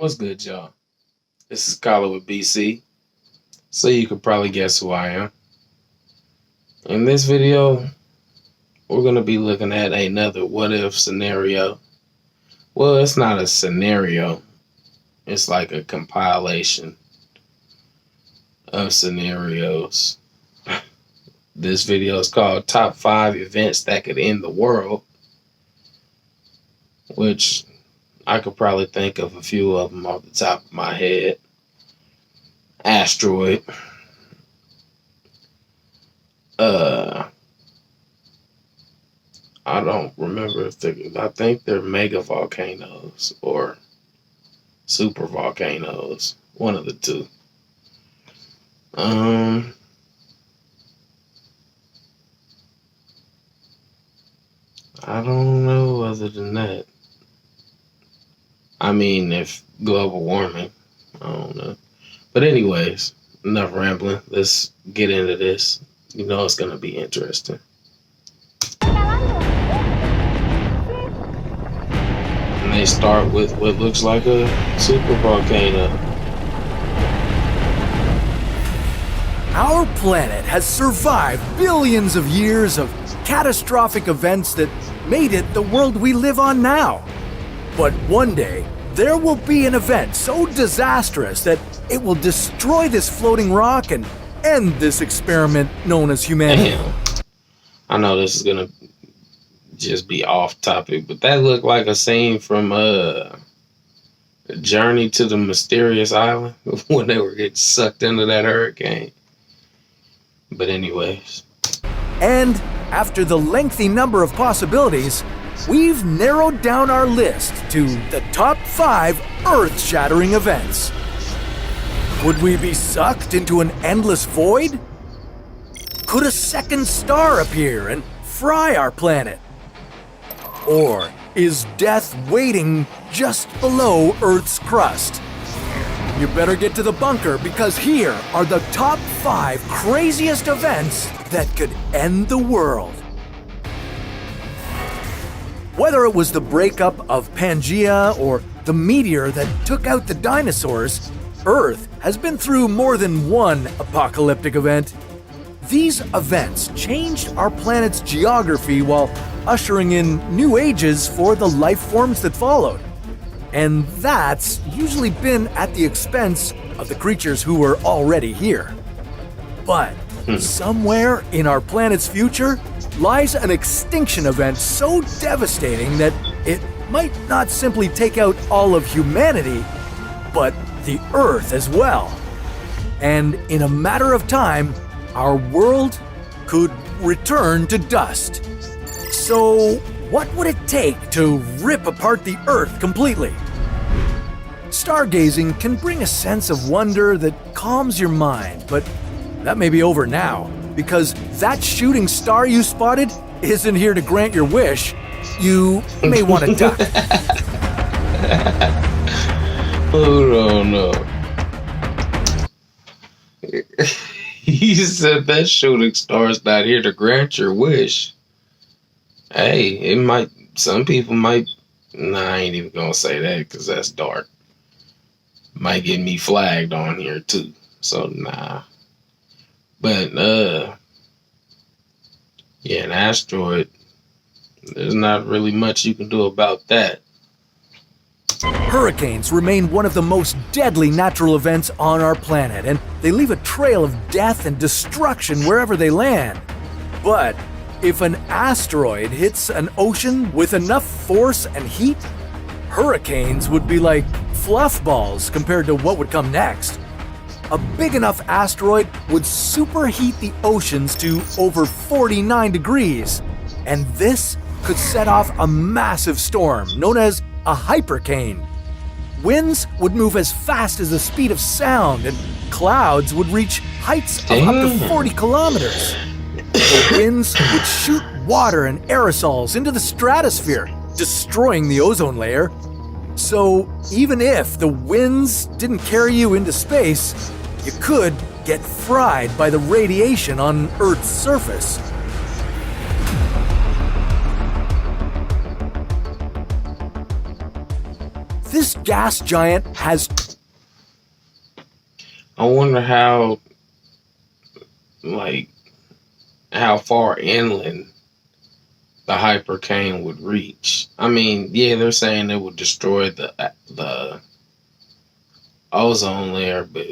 What's good, y'all? This is Colin with BC, so you could probably guess who I am. In this video, we're going to be looking at another what if scenario. Well, it's not a scenario, it's like a compilation of scenarios. This video is called Top 5 Events That Could End the World, which I could probably think of a few of them off the top of my head. Asteroid. I don't remember if I think they're mega volcanoes or super volcanoes. One of the two. I don't know other than that. I mean, if global warming, I don't know. But anyways, enough rambling. Let's get into this. You know it's going to be interesting. And they start with what looks like a super volcano. Our planet has survived billions of years of catastrophic events that made it the world we live on now. But one day, there will be an event so disastrous that it will destroy this floating rock and end this experiment known as humanity. Damn. I know this is gonna just be off topic, but that looked like a scene from Journey to the Mysterious Island when they were getting sucked into that hurricane. But anyways. And after the lengthy number of possibilities, we've narrowed down our list to the top 5 earth-shattering events. Would we be sucked into an endless void? Could a second star appear and fry our planet? Or is death waiting just below Earth's crust? You better get to the bunker because here are the top 5 craziest events that could end the world. Whether it was the breakup of Pangea or the meteor that took out the dinosaurs, Earth has been through more than one apocalyptic event. These events changed our planet's geography while ushering in new ages for the life forms that followed. And that's usually been at the expense of the creatures who were already here. But somewhere in our planet's future lies an extinction event so devastating that it might not simply take out all of humanity, but the Earth as well. And in a matter of time, our world could return to dust. So, what would it take to rip apart the Earth completely? Stargazing can bring a sense of wonder that calms your mind, but that may be over now, because that shooting star you spotted isn't here to grant your wish. You may want to duck. Hold on up. He said that shooting star's not here to grant your wish. Hey, it might, some people might, nah, I ain't even gonna say that because that's dark. Might get me flagged on here too, so nah. But, yeah, an asteroid, there's not really much you can do about that. Hurricanes remain one of the most deadly natural events on our planet, and they leave a trail of death and destruction wherever they land. But if an asteroid hits an ocean with enough force and heat, hurricanes would be like fluff balls compared to what would come next. A big enough asteroid would superheat the oceans to over 49 degrees, and this could set off a massive storm known as a hypercane. Winds would move as fast as the speed of sound, and clouds would reach heights of up to 40 kilometers. The winds would shoot water and aerosols into the stratosphere, destroying the ozone layer. So even if the winds didn't carry you into space, you could get fried by the radiation on Earth's surface. this gas giant has... I wonder how far inland the Hypercane would reach. I mean, yeah, they're saying it would destroy the ozone layer, but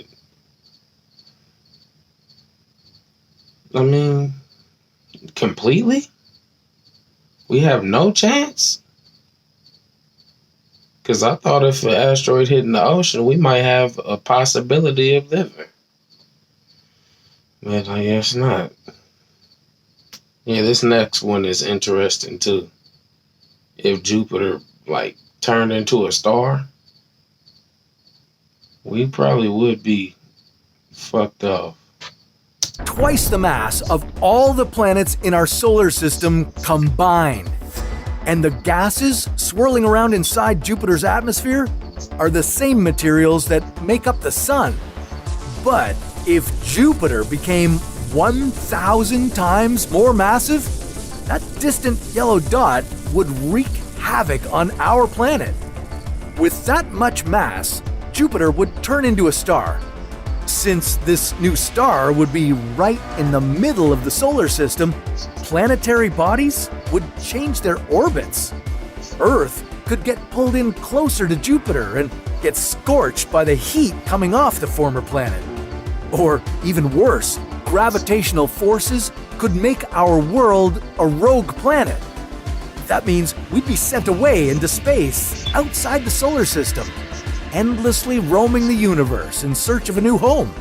I mean, completely? We have no chance? Because I thought if an asteroid hit in the ocean, we might have a possibility of living. But I guess not. Yeah, this next one is interesting too. If Jupiter, turned into a star, we probably would be fucked off. Twice the mass of all the planets in our solar system combined. And the gases swirling around inside Jupiter's atmosphere are the same materials that make up the Sun. But if Jupiter became 1,000 times more massive, that distant yellow dot would wreak havoc on our planet. With that much mass, Jupiter would turn into a star. Since this new star would be right in the middle of the solar system, planetary bodies would change their orbits. Earth could get pulled in closer to Jupiter and get scorched by the heat coming off the former planet. Or even worse, gravitational forces could make our world a rogue planet. That means we'd be sent away into space outside the solar system, endlessly roaming the universe in search of a new home.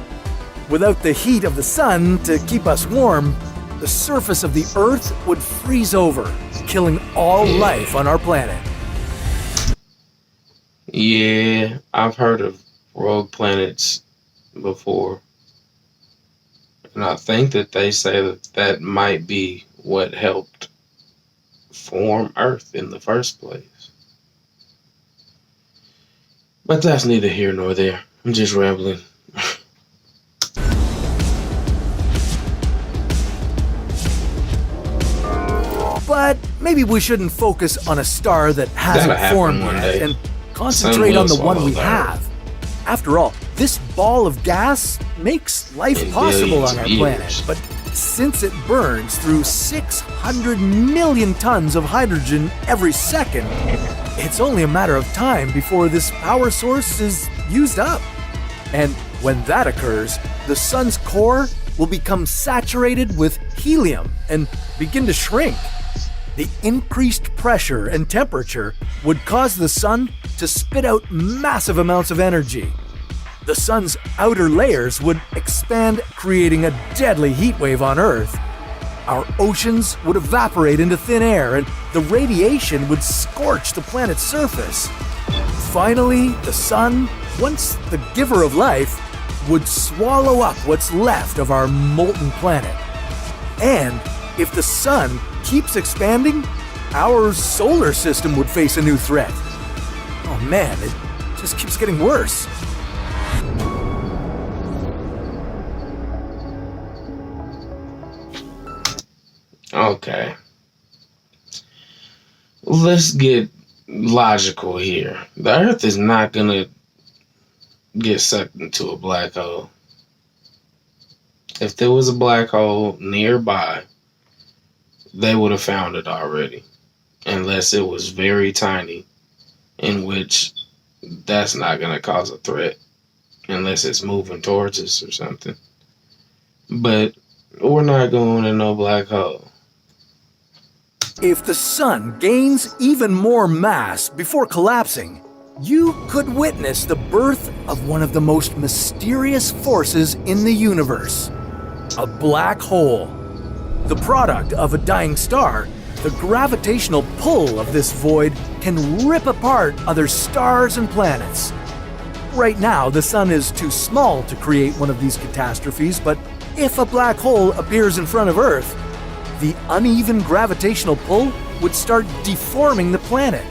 Without the heat of the sun to keep us warm, the surface of the Earth would freeze over, killing all life on our planet. Yeah, I've heard of rogue planets before. And I think that they say that might be what helped form Earth in the first place. But that's neither here nor there. I'm just rambling. But maybe we shouldn't focus on a star that hasn't formed yet and concentrate on the one we have. After all, this ball of gas makes life possible on our planet, but since it burns through 600 million tons of hydrogen every second, it's only a matter of time before this power source is used up. And when that occurs, the sun's core will become saturated with helium and begin to shrink. The increased pressure and temperature would cause the sun to spit out massive amounts of energy. The sun's outer layers would expand, creating a deadly heat wave on Earth. Our oceans would evaporate into thin air, and the radiation would scorch the planet's surface. Finally, the sun, once the giver of life, would swallow up what's left of our molten planet. And if the sun keeps expanding, our solar system would face a new threat. Oh man, it just keeps getting worse. Okay. Let's get logical here. The Earth is not going to get sucked into a black hole. If there was a black hole nearby, they would have found it already. Unless it was very tiny, in which that's not going to cause a threat. Unless it's moving towards us or something. But we're not going in no black hole. If the sun gains even more mass before collapsing, you could witness the birth of one of the most mysterious forces in the universe, a black hole. The product of a dying star, the gravitational pull of this void can rip apart other stars and planets. Right now, the sun is too small to create one of these catastrophes, but if a black hole appears in front of Earth, the uneven gravitational pull would start deforming the planet.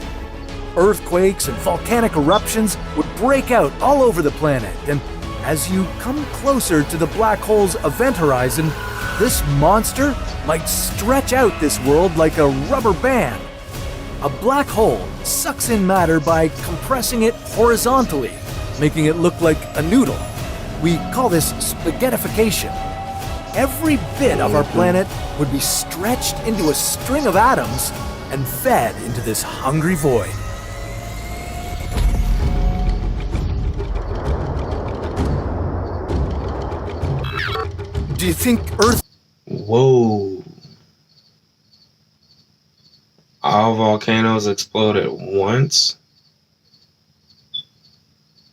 Earthquakes and volcanic eruptions would break out all over the planet, and as you come closer to the black hole's event horizon, this monster might stretch out this world like a rubber band. A black hole sucks in matter by compressing it horizontally, making it look like a noodle. We call this spaghettification. Every bit of our planet would be stretched into a string of atoms and fed into this hungry void. Do you think Earth... Whoa. All volcanoes explode at once?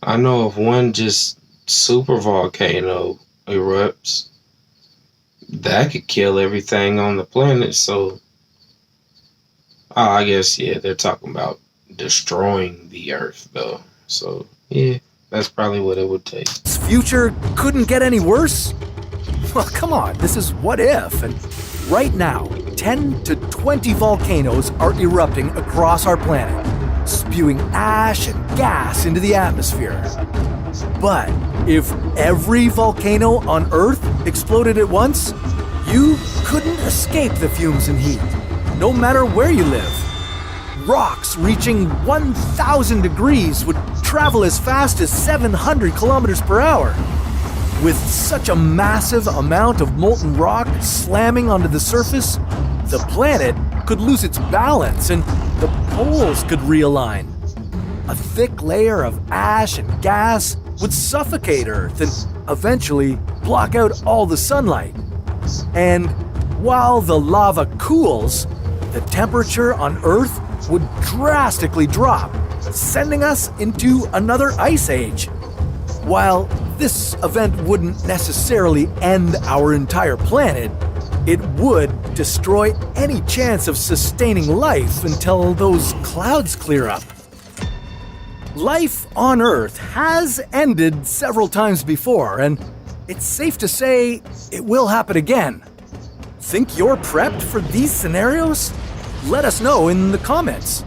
I know if one just super volcano erupts, that could kill everything on the planet. So, I guess, yeah, they're talking about destroying the Earth, though. So, yeah, that's probably what it would take. future couldn't get any worse? Well, come on, this is What If, and right now, 10 to 20 volcanoes are erupting across our planet, spewing ash and gas into the atmosphere. But if every volcano on Earth exploded at once, you couldn't escape the fumes and heat, no matter where you live. Rocks reaching 1,000 degrees would travel as fast as 700 kilometers per hour. With such a massive amount of molten rock slamming onto the surface, the planet could lose its balance and the poles could realign. A thick layer of ash and gas would suffocate Earth and eventually block out all the sunlight. And while the lava cools, the temperature on Earth would drastically drop, sending us into another ice age. While this event wouldn't necessarily end our entire planet, it would destroy any chance of sustaining life until those clouds clear up. Life on Earth has ended several times before, and it's safe to say it will happen again. Think you're prepped for these scenarios? Let us know in the comments.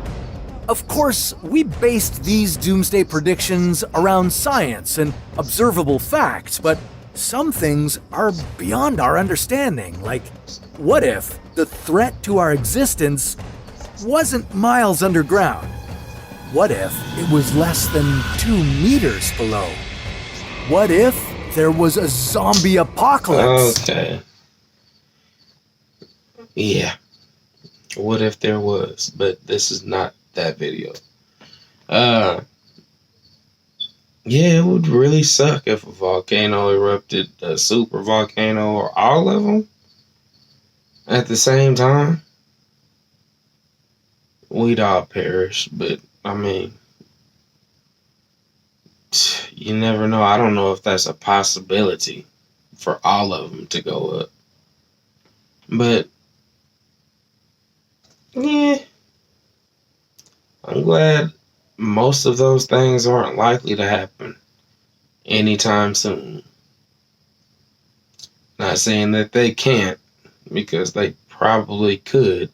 Of course, we based these doomsday predictions around science and observable facts, but some things are beyond our understanding, like what if the threat to our existence wasn't miles underground? What if it was less than 2 meters below? What if there was a zombie apocalypse? Okay. Yeah. What if there was? But this is not that video. Yeah, it would really suck if a volcano erupted, a super volcano, or all of them at the same time. We'd all perish, but I mean, you never know. I don't know if that's a possibility for all of them to go up. But yeah, I'm glad most of those things aren't likely to happen anytime soon. Not saying that they can't, because they probably could,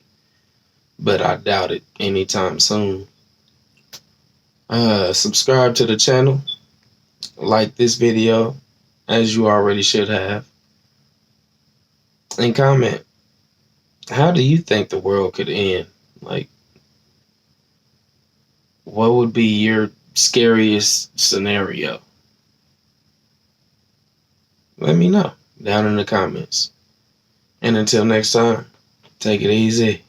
but I doubt it anytime soon. Subscribe to the channel, like this video, as you already should have, and comment. How do you think the world could end? Like, what would be your scariest scenario? Let me know down in the comments. And until next time, take it easy.